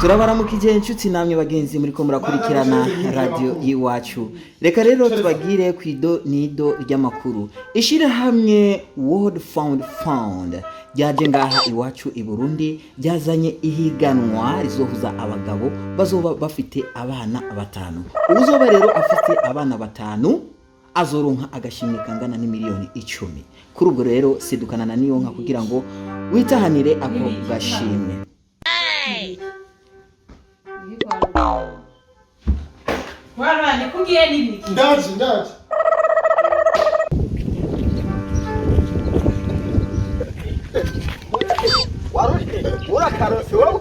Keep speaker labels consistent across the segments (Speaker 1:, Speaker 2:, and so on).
Speaker 1: turabaramukije inshuti namwe bagenzi muri ko murakurikirana radio iwacu. Reka rero tubagire kwido nido ry'amakuru. Ishira hamwe World Found ryaje ngaha iwacu i Burundi ryazanye ihiganwa rizohuza abagabo bazoba bafite abana batanu. Uzoba rero afite abana batanu azoronka agashimwe kangana n'imiliyoni 10. Kuri ubwo rero sidukana na niyo nka kugira ngo witahanire ako gashimwe.
Speaker 2: Mwana ni kugiye nibiki?
Speaker 3: Ndaje. Warushye, urakarose wowe.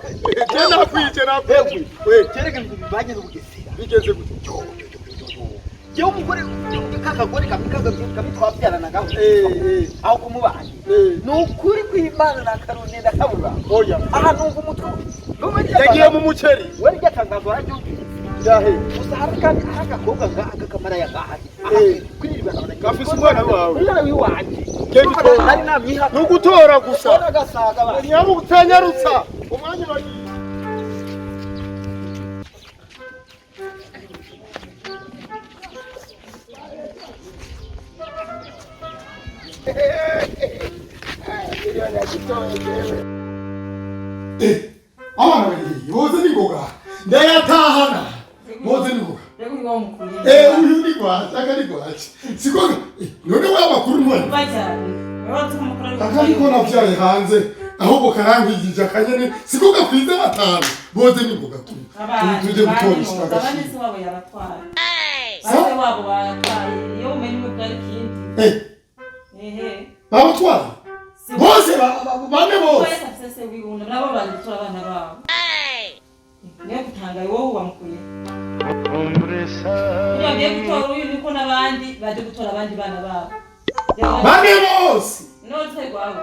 Speaker 3: Tena kwijera pegwi. We, kereke ngubibanye n'ubugesera. Bigeze gute? Yo umugore kakagore kamitwabyarana gaho. Aho kumubanye. Nukuri kwimana na karone ndakabura. Oya. Aha numva umutwe. Yagiye mu muceri. We ryatangazo rajyo. Yahe. Usahara kandi agakobwa agakamara yagahari. Kwirirwa none. Gafise umwana wawe. Umwana wiwanje. Ari namyiha. Nugutora gusa. Agasaga. Nyamu gutanyarutsa. Umwanya bagi.
Speaker 4: Abana bari yoze nigoga ndayatahana moze nigoga uyu ni kwa akari kwa sikoga none wa makuru ntwari akari ko navyaye hanze ahubwo karangijije akanyene sikoga kwiza batanu moze nigoga tuje gutora ishaka
Speaker 2: abane se wabo yabatwara base wabo batwaye iyo umenye mu bwari kindi
Speaker 4: babatwara bose bane bose
Speaker 2: sese wibunda nabo bazitora abana babo niyo kutangaye wowe wamukuye yagiye gutora uyu niko nabandi baje gutora abandi bana babo
Speaker 4: bane bose
Speaker 2: no twegwawe